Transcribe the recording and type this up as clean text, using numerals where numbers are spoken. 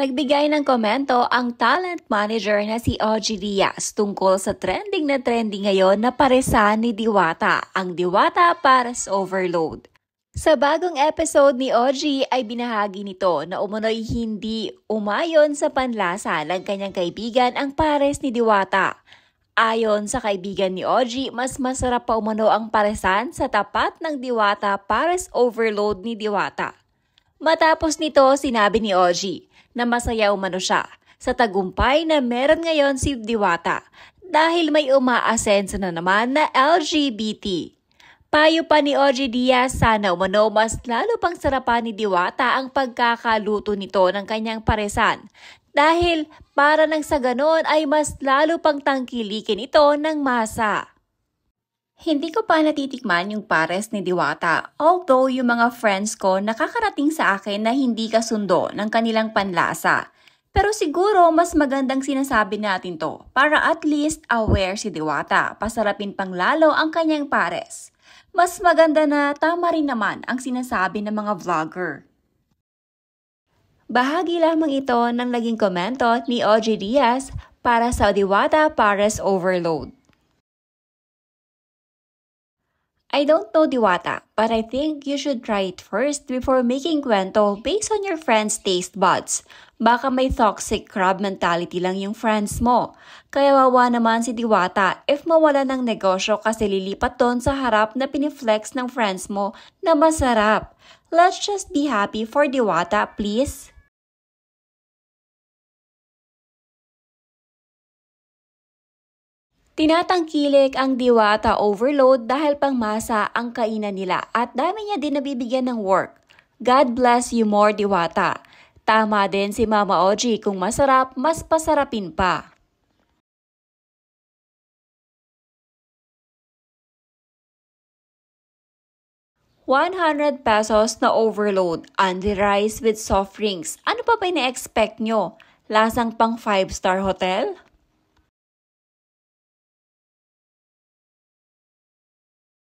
Nagbigay ng komento ang talent manager na si OG Diaz tungkol sa trending na trending ngayon na paresan ni Diwata, ang Diwata Pares Overload. Sa bagong episode ni OG ay binahagi nito na umunoy hindi umayon sa panlasa ng kanyang kaibigan ang pares ni Diwata. Ayon sa kaibigan ni OG, mas masarap pa umano ang paresan sa tapat ng Diwata Pares Overload ni Diwata. Matapos nito, sinabi ni OG na masaya umano siya sa tagumpay na meron ngayon si Diwata dahil may umaasenso na naman na LGBT. Payo pa ni OG Diaz, sana umano mas lalo pang sarapan ni Diwata ang pagkakaluto nito ng kanyang paresan dahil para nang sa ganon ay mas lalo pang tangkilikin ito ng masa. Hindi ko pa natitikman yung pares ni Diwata, although yung mga friends ko nakakarating sa akin na hindi kasundo ng kanilang panlasa. Pero siguro mas magandang sinasabi natin to para at least aware si Diwata, pasarapin pang lalo ang kanyang pares. Mas maganda na tama rin naman ang sinasabi ng mga vlogger. Bahagi lamang ito ng naging komento ni OG Diaz para sa Diwata Pares Overload. I don't know Diwata, but I think you should try it first before making kwento based on your friends' taste buds. Baka may toxic crab mentality lang yung friends mo. Kaya wawa naman si Diwata if mawala ng negosyo kasi lilipat doon sa harap na piniflex ng friends mo na masarap. Let's just be happy for Diwata, please. Tinatangkilik ang Diwata Overload dahil pangmasa ang kainan nila at dami niya din nabibigyan ng work. God bless you more, Diwata. Tama din si Mama OG, kung masarap, mas pasarapin pa. ₱100 na overload, only rice with soft drinks. Ano pa ba ina-expect nyo? Lasang pang 5-star hotel?